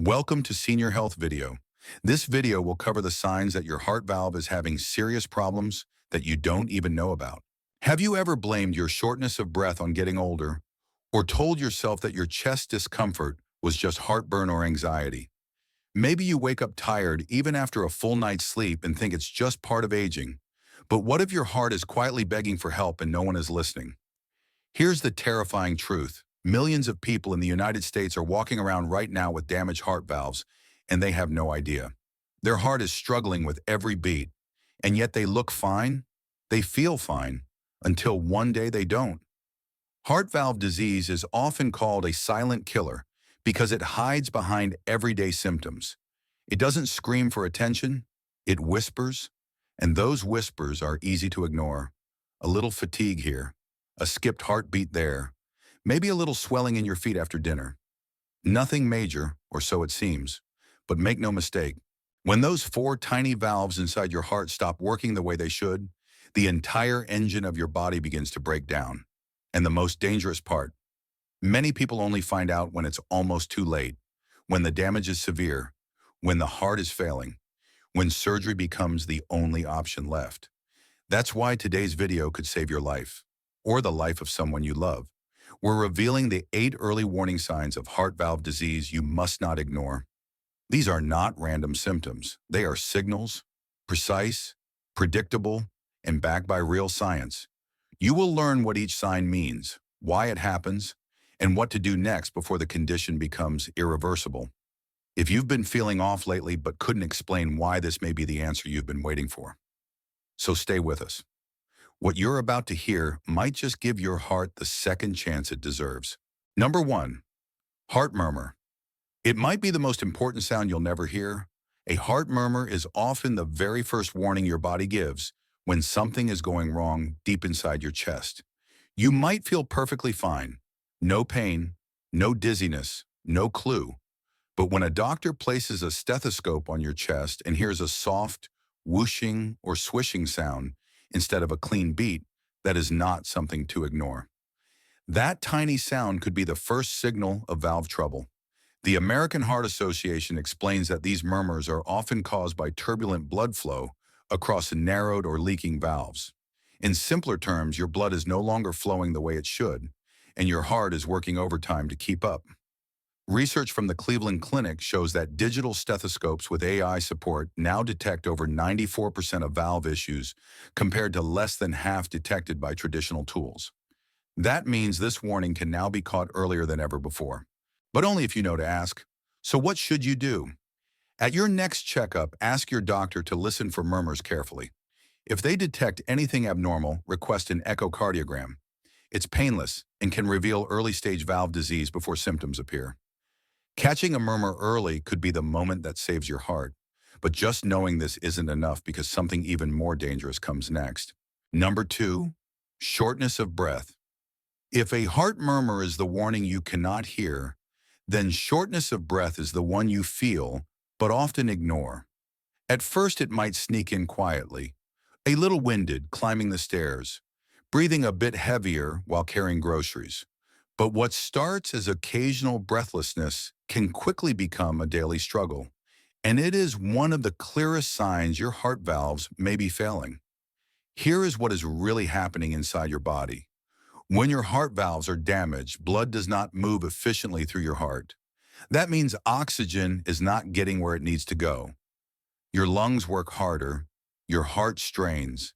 Welcome to Senior Health Video. This video will cover the signs that your heart valve is having serious problems that you don't even know about. Have you ever blamed your shortness of breath on getting older, or told yourself that your chest discomfort was just heartburn or anxiety? Maybe you wake up tired even after a full night's sleep and think it's just part of aging. But what if your heart is quietly begging for help and no one is listening? Here's the terrifying truth. Millions of people in the United States are walking around right now with damaged heart valves, and they have no idea. Their heart is struggling with every beat, and yet they look fine, they feel fine, until one day they don't. Heart valve disease is often called a silent killer because it hides behind everyday symptoms. It doesn't scream for attention, it whispers, and those whispers are easy to ignore. A little fatigue here, a skipped heartbeat there, maybe a little swelling in your feet after dinner. Nothing major, or so it seems. But make no mistake, when those four tiny valves inside your heart stop working the way they should, the entire engine of your body begins to break down. And the most dangerous part, many people only find out when it's almost too late, when the damage is severe, when the heart is failing, when surgery becomes the only option left. That's why today's video could save your life, or the life of someone you love. We're revealing the 8 early warning signs of heart valve disease you must not ignore. These are not random symptoms. They are signals, precise, predictable, and backed by real science. You will learn what each sign means, why it happens, and what to do next before the condition becomes irreversible. If you've been feeling off lately but couldn't explain why, this may be the answer you've been waiting for. So stay with us. What you're about to hear might just give your heart the second chance it deserves. Number 1, heart murmur. It might be the most important sound you'll never hear. A heart murmur is often the very first warning your body gives when something is going wrong deep inside your chest. You might feel perfectly fine, no pain, no dizziness, no clue. But when a doctor places a stethoscope on your chest and hears a soft, whooshing or swishing sound, instead of a clean beat, that is not something to ignore. That tiny sound could be the first signal of valve trouble. The American Heart Association explains that these murmurs are often caused by turbulent blood flow across narrowed or leaking valves. In simpler terms, your blood is no longer flowing the way it should, and your heart is working overtime to keep up. Research from the Cleveland Clinic shows that digital stethoscopes with AI support now detect over 94% of valve issues, compared to less than half detected by traditional tools. That means this warning can now be caught earlier than ever before. But only if you know to ask. So what should you do? At your next checkup, ask your doctor to listen for murmurs carefully. If they detect anything abnormal, request an echocardiogram. It's painless and can reveal early-stage valve disease before symptoms appear. Catching a murmur early could be the moment that saves your heart, but just knowing this isn't enough because something even more dangerous comes next. Number 2, shortness of breath. If a heart murmur is the warning you cannot hear, then shortness of breath is the one you feel, but often ignore. At first, it might sneak in quietly, a little winded climbing the stairs, breathing a bit heavier while carrying groceries. But what starts as occasional breathlessness can quickly become a daily struggle, and it is one of the clearest signs your heart valves may be failing. Here is what is really happening inside your body. When your heart valves are damaged, blood does not move efficiently through your heart. That means oxygen is not getting where it needs to go. Your lungs work harder, your heart strains,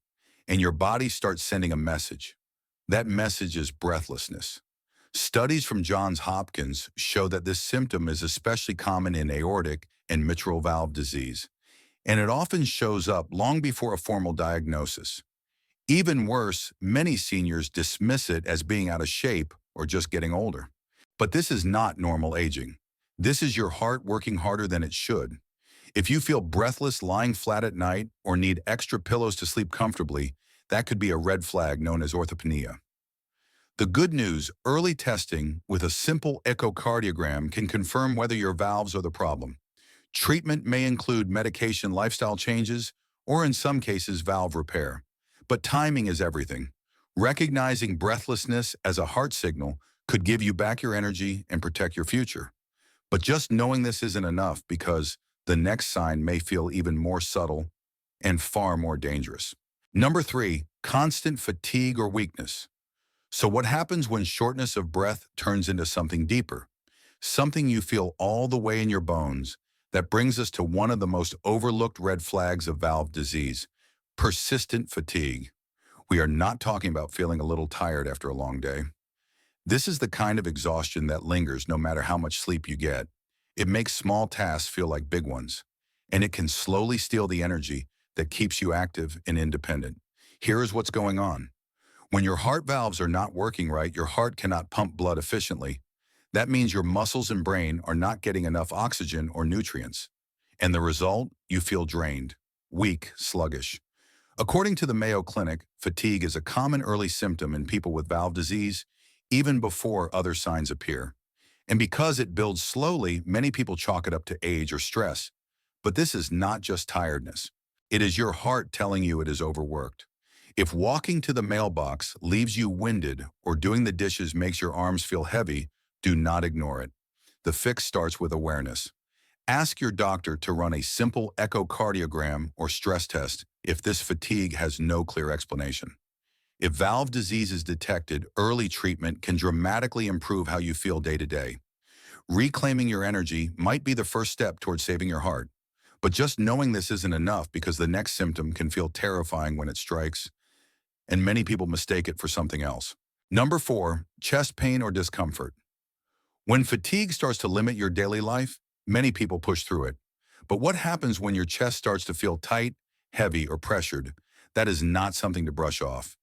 and your body starts sending a message. That message is breathlessness. Studies from Johns Hopkins show that this symptom is especially common in aortic and mitral valve disease, and it often shows up long before a formal diagnosis. Even worse, many seniors dismiss it as being out of shape or just getting older. But this is not normal aging. This is your heart working harder than it should. If you feel breathless lying flat at night or need extra pillows to sleep comfortably, that could be a red flag known as orthopnea. The good news, early testing with a simple echocardiogram can confirm whether your valves are the problem. Treatment may include medication, lifestyle changes, or in some cases, valve repair. But timing is everything. Recognizing breathlessness as a heart signal could give you back your energy and protect your future. But just knowing this isn't enough because the next sign may feel even more subtle and far more dangerous. Number 3, constant fatigue or weakness. So what happens when shortness of breath turns into something deeper? Something you feel all the way in your bones. That brings us to one of the most overlooked red flags of valve disease: persistent fatigue. We are not talking about feeling a little tired after a long day. This is the kind of exhaustion that lingers no matter how much sleep you get. It makes small tasks feel like big ones, and it can slowly steal the energy that keeps you active and independent. Here is what's going on. When your heart valves are not working right, your heart cannot pump blood efficiently. That means your muscles and brain are not getting enough oxygen or nutrients. And the result? You feel drained, weak, sluggish. According to the Mayo Clinic, fatigue is a common early symptom in people with valve disease, even before other signs appear. And because it builds slowly, many people chalk it up to age or stress. But this is not just tiredness. It is your heart telling you it is overworked. If walking to the mailbox leaves you winded or doing the dishes makes your arms feel heavy, do not ignore it. The fix starts with awareness. Ask your doctor to run a simple echocardiogram or stress test if this fatigue has no clear explanation. If valve disease is detected, early treatment can dramatically improve how you feel day to day. Reclaiming your energy might be the first step towards saving your heart. But just knowing this isn't enough because the next symptom can feel terrifying when it strikes, and many people mistake it for something else. Number 4, chest pain or discomfort. When fatigue starts to limit your daily life, many people push through it. But what happens when your chest starts to feel tight, heavy, or pressured? That is not something to brush off.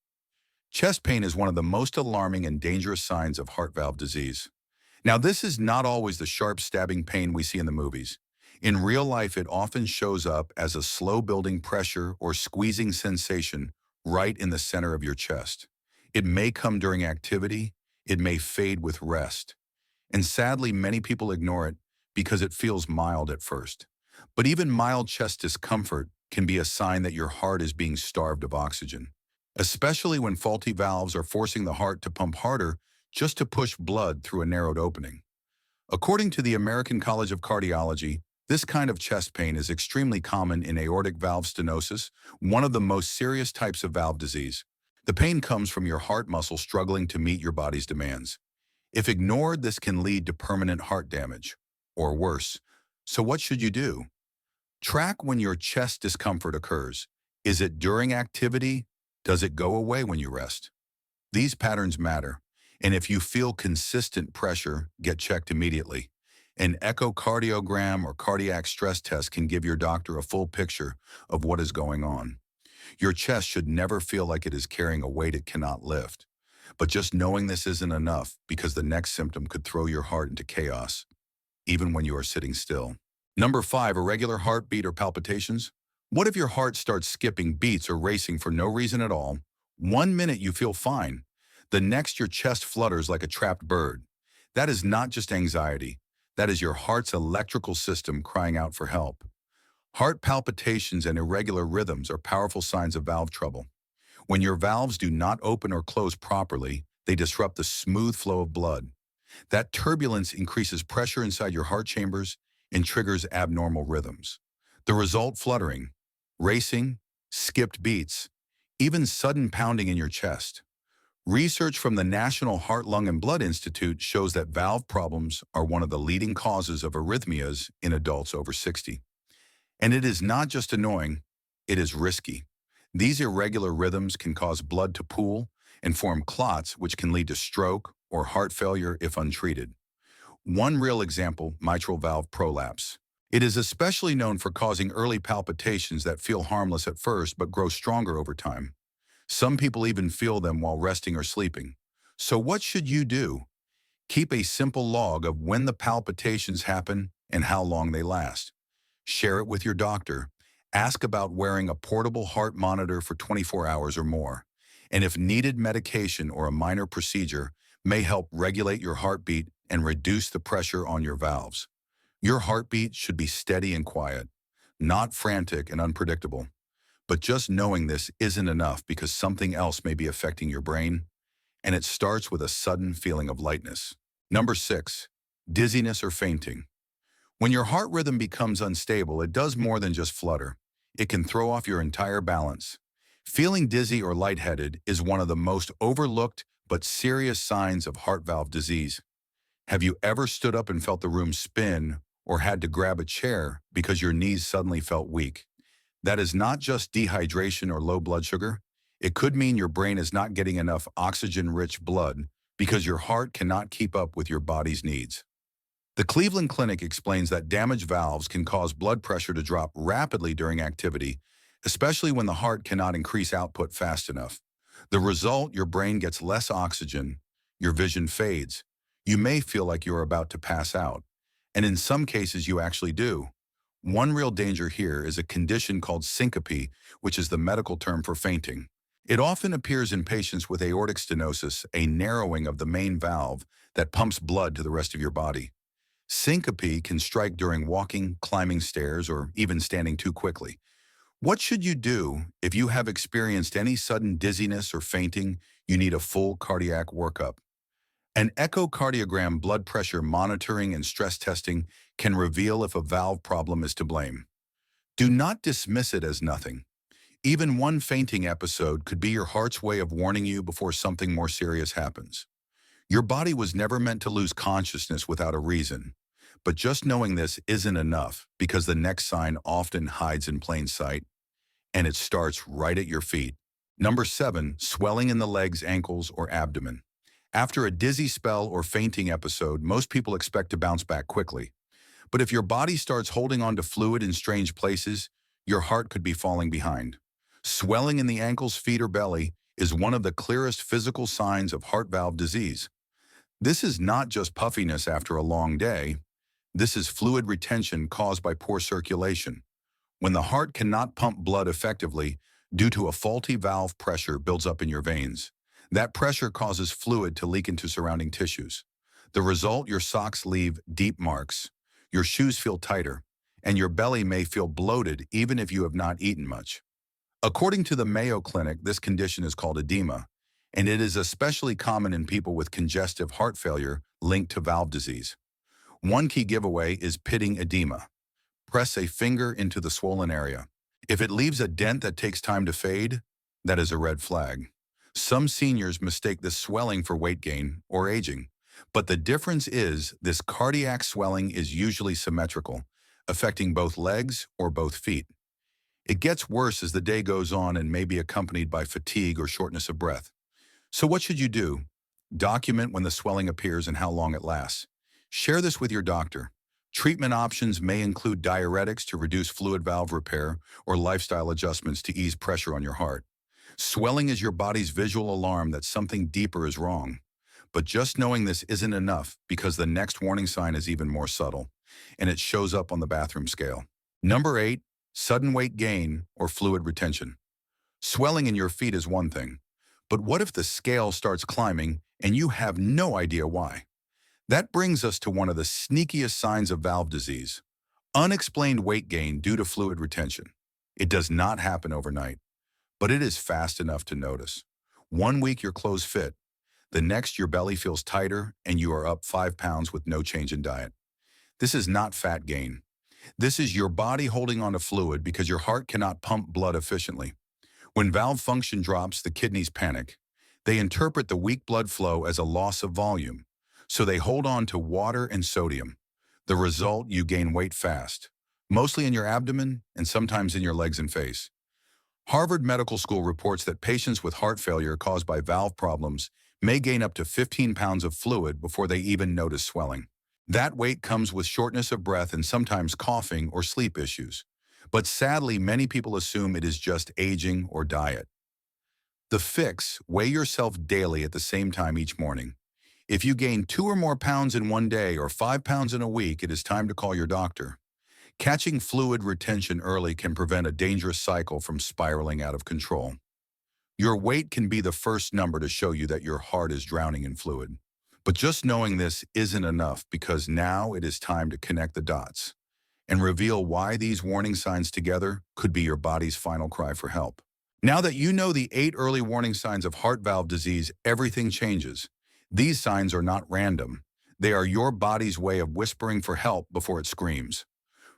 Chest pain is one of the most alarming and dangerous signs of heart valve disease. Now, this is not always the sharp stabbing pain we see in the movies. In real life, it often shows up as a slow building pressure or squeezing sensation right in the center of your chest. It may come during activity, it may fade with rest. And sadly, many people ignore it because it feels mild at first. But even mild chest discomfort can be a sign that your heart is being starved of oxygen, especially when faulty valves are forcing the heart to pump harder just to push blood through a narrowed opening. According to the American College of Cardiology, this kind of chest pain is extremely common in aortic valve stenosis, one of the most serious types of valve disease. The pain comes from your heart muscle struggling to meet your body's demands. If ignored, this can lead to permanent heart damage, or worse. So what should you do? Track when your chest discomfort occurs. Is it during activity? Does it go away when you rest? These patterns matter, and if you feel consistent pressure, get checked immediately. An echocardiogram or cardiac stress test can give your doctor a full picture of what is going on. Your chest should never feel like it is carrying a weight it cannot lift. But just knowing this isn't enough because the next symptom could throw your heart into chaos, even when you are sitting still. Number 5, irregular heartbeat or palpitations. What if your heart starts skipping beats or racing for no reason at all? One minute you feel fine. The next your chest flutters like a trapped bird. That is not just anxiety. That is your heart's electrical system crying out for help. Heart palpitations and irregular rhythms are powerful signs of valve trouble. When your valves do not open or close properly, they disrupt the smooth flow of blood. That turbulence increases pressure inside your heart chambers and triggers abnormal rhythms. The result: fluttering, racing, skipped beats, even sudden pounding in your chest. Research from the National Heart, Lung, and Blood Institute shows that valve problems are one of the leading causes of arrhythmias in adults over 60. And it is not just annoying, it is risky. These irregular rhythms can cause blood to pool and form clots, which can lead to stroke or heart failure if untreated. One real example: mitral valve prolapse. It is especially known for causing early palpitations that feel harmless at first but grow stronger over time. Some people even feel them while resting or sleeping. So what should you do? Keep a simple log of when the palpitations happen and how long they last. Share it with your doctor. Ask about wearing a portable heart monitor for 24 hours or more. And if needed, medication or a minor procedure may help regulate your heartbeat and reduce the pressure on your valves. Your heartbeat should be steady and quiet, not frantic and unpredictable. But just knowing this isn't enough because something else may be affecting your brain, and it starts with a sudden feeling of lightness. Number 6, dizziness or fainting. When your heart rhythm becomes unstable, it does more than just flutter. It can throw off your entire balance. Feeling dizzy or lightheaded is one of the most overlooked but serious signs of heart valve disease. Have you ever stood up and felt the room spin or had to grab a chair because your knees suddenly felt weak? That is not just dehydration or low blood sugar. It could mean your brain is not getting enough oxygen-rich blood because your heart cannot keep up with your body's needs. The Cleveland Clinic explains that damaged valves can cause blood pressure to drop rapidly during activity, especially when the heart cannot increase output fast enough. The result, your brain gets less oxygen, your vision fades. You may feel like you're about to pass out, and in some cases you actually do. One real danger here is a condition called syncope, which is the medical term for fainting. It often appears in patients with aortic stenosis, a narrowing of the main valve that pumps blood to the rest of your body. Syncope can strike during walking, climbing stairs, or even standing too quickly. What should you do if you have experienced any sudden dizziness or fainting? You need a full cardiac workup. An echocardiogram, blood pressure monitoring, and stress testing can reveal if a valve problem is to blame. Do not dismiss it as nothing. Even one fainting episode could be your heart's way of warning you before something more serious happens. Your body was never meant to lose consciousness without a reason. But just knowing this isn't enough because the next sign often hides in plain sight, and it starts right at your feet. Number 7, swelling in the legs, ankles, or abdomen. After a dizzy spell or fainting episode, most people expect to bounce back quickly. But if your body starts holding on to fluid in strange places, your heart could be falling behind. Swelling in the ankles, feet, or belly is one of the clearest physical signs of heart valve disease. This is not just puffiness after a long day. This is fluid retention caused by poor circulation. When the heart cannot pump blood effectively due to a faulty valve, pressure builds up in your veins. That pressure causes fluid to leak into surrounding tissues. The result, your socks leave deep marks, your shoes feel tighter, and your belly may feel bloated even if you have not eaten much. According to the Mayo Clinic, this condition is called edema, and it is especially common in people with congestive heart failure linked to valve disease. One key giveaway is pitting edema. Press a finger into the swollen area. If it leaves a dent that takes time to fade, that is a red flag. Some seniors mistake this swelling for weight gain or aging, but the difference is this cardiac swelling is usually symmetrical, affecting both legs or both feet. It gets worse as the day goes on and may be accompanied by fatigue or shortness of breath. So what should you do? Document when the swelling appears and how long it lasts. Share this with your doctor. Treatment options may include diuretics to reduce fluid valve repair or lifestyle adjustments to ease pressure on your heart. Swelling is your body's visual alarm that something deeper is wrong. But just knowing this isn't enough because the next warning sign is even more subtle, and it shows up on the bathroom scale. Number 8, sudden weight gain or fluid retention. Swelling in your feet is one thing, but what if the scale starts climbing and you have no idea why? That brings us to one of the sneakiest signs of valve disease, unexplained weight gain due to fluid retention. It does not happen overnight, but it is fast enough to notice. One week your clothes fit, the next your belly feels tighter and you are up 5 pounds with no change in diet. This is not fat gain. This is your body holding on to fluid because your heart cannot pump blood efficiently. When valve function drops, the kidneys panic. They interpret the weak blood flow as a loss of volume, so they hold on to water and sodium. The result, you gain weight fast, mostly in your abdomen and sometimes in your legs and face. Harvard Medical School reports that patients with heart failure caused by valve problems may gain up to 15 pounds of fluid before they even notice swelling. That weight comes with shortness of breath and sometimes coughing or sleep issues. But sadly, many people assume it is just aging or diet. The fix, weigh yourself daily at the same time each morning. If you gain 2 or more pounds in one day or 5 pounds in a week, it is time to call your doctor. Catching fluid retention early can prevent a dangerous cycle from spiraling out of control. Your weight can be the first number to show you that your heart is drowning in fluid. But just knowing this isn't enough because now it is time to connect the dots and reveal why these warning signs together could be your body's final cry for help. Now that you know the 8 early warning signs of heart valve disease, everything changes. These signs are not random. They are your body's way of whispering for help before it screams.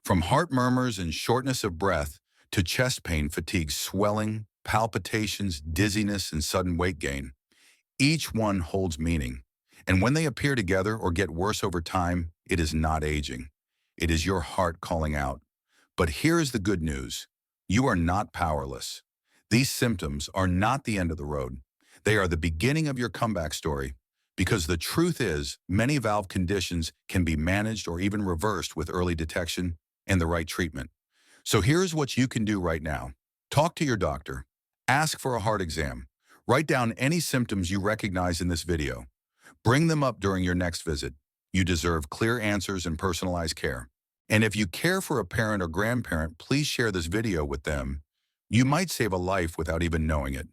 From heart murmurs and shortness of breath to chest pain, fatigue, swelling, palpitations, dizziness, and sudden weight gain, each one holds meaning. And when they appear together or get worse over time, it is not aging. It is your heart calling out. But here is the good news. You are not powerless. These symptoms are not the end of the road. They are the beginning of your comeback story. Because the truth is, many valve conditions can be managed or even reversed with early detection and the right treatment. So here's what you can do right now. Talk to your doctor. Ask for a heart exam. Write down any symptoms you recognize in this video. Bring them up during your next visit. You deserve clear answers and personalized care. And if you care for a parent or grandparent, please share this video with them. You might save a life without even knowing it.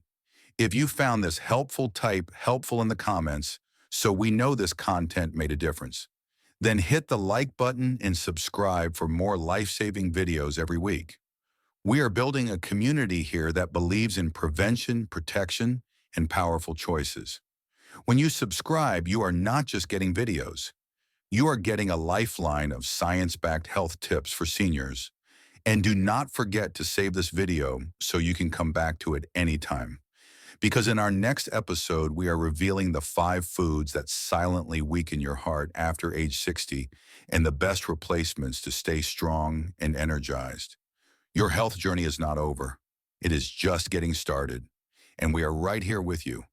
If you found this helpful, type helpful in the comments so we know this content made a difference. Then hit the like button and subscribe for more life-saving videos every week. We are building a community here that believes in prevention, protection, and powerful choices. When you subscribe, you are not just getting videos. You are getting a lifeline of science-backed health tips for seniors. And do not forget to save this video so you can come back to it anytime. Because in our next episode, we are revealing the 5 foods that silently weaken your heart after age 60 and the best replacements to stay strong and energized. Your health journey is not over. It is just getting started. And we are right here with you.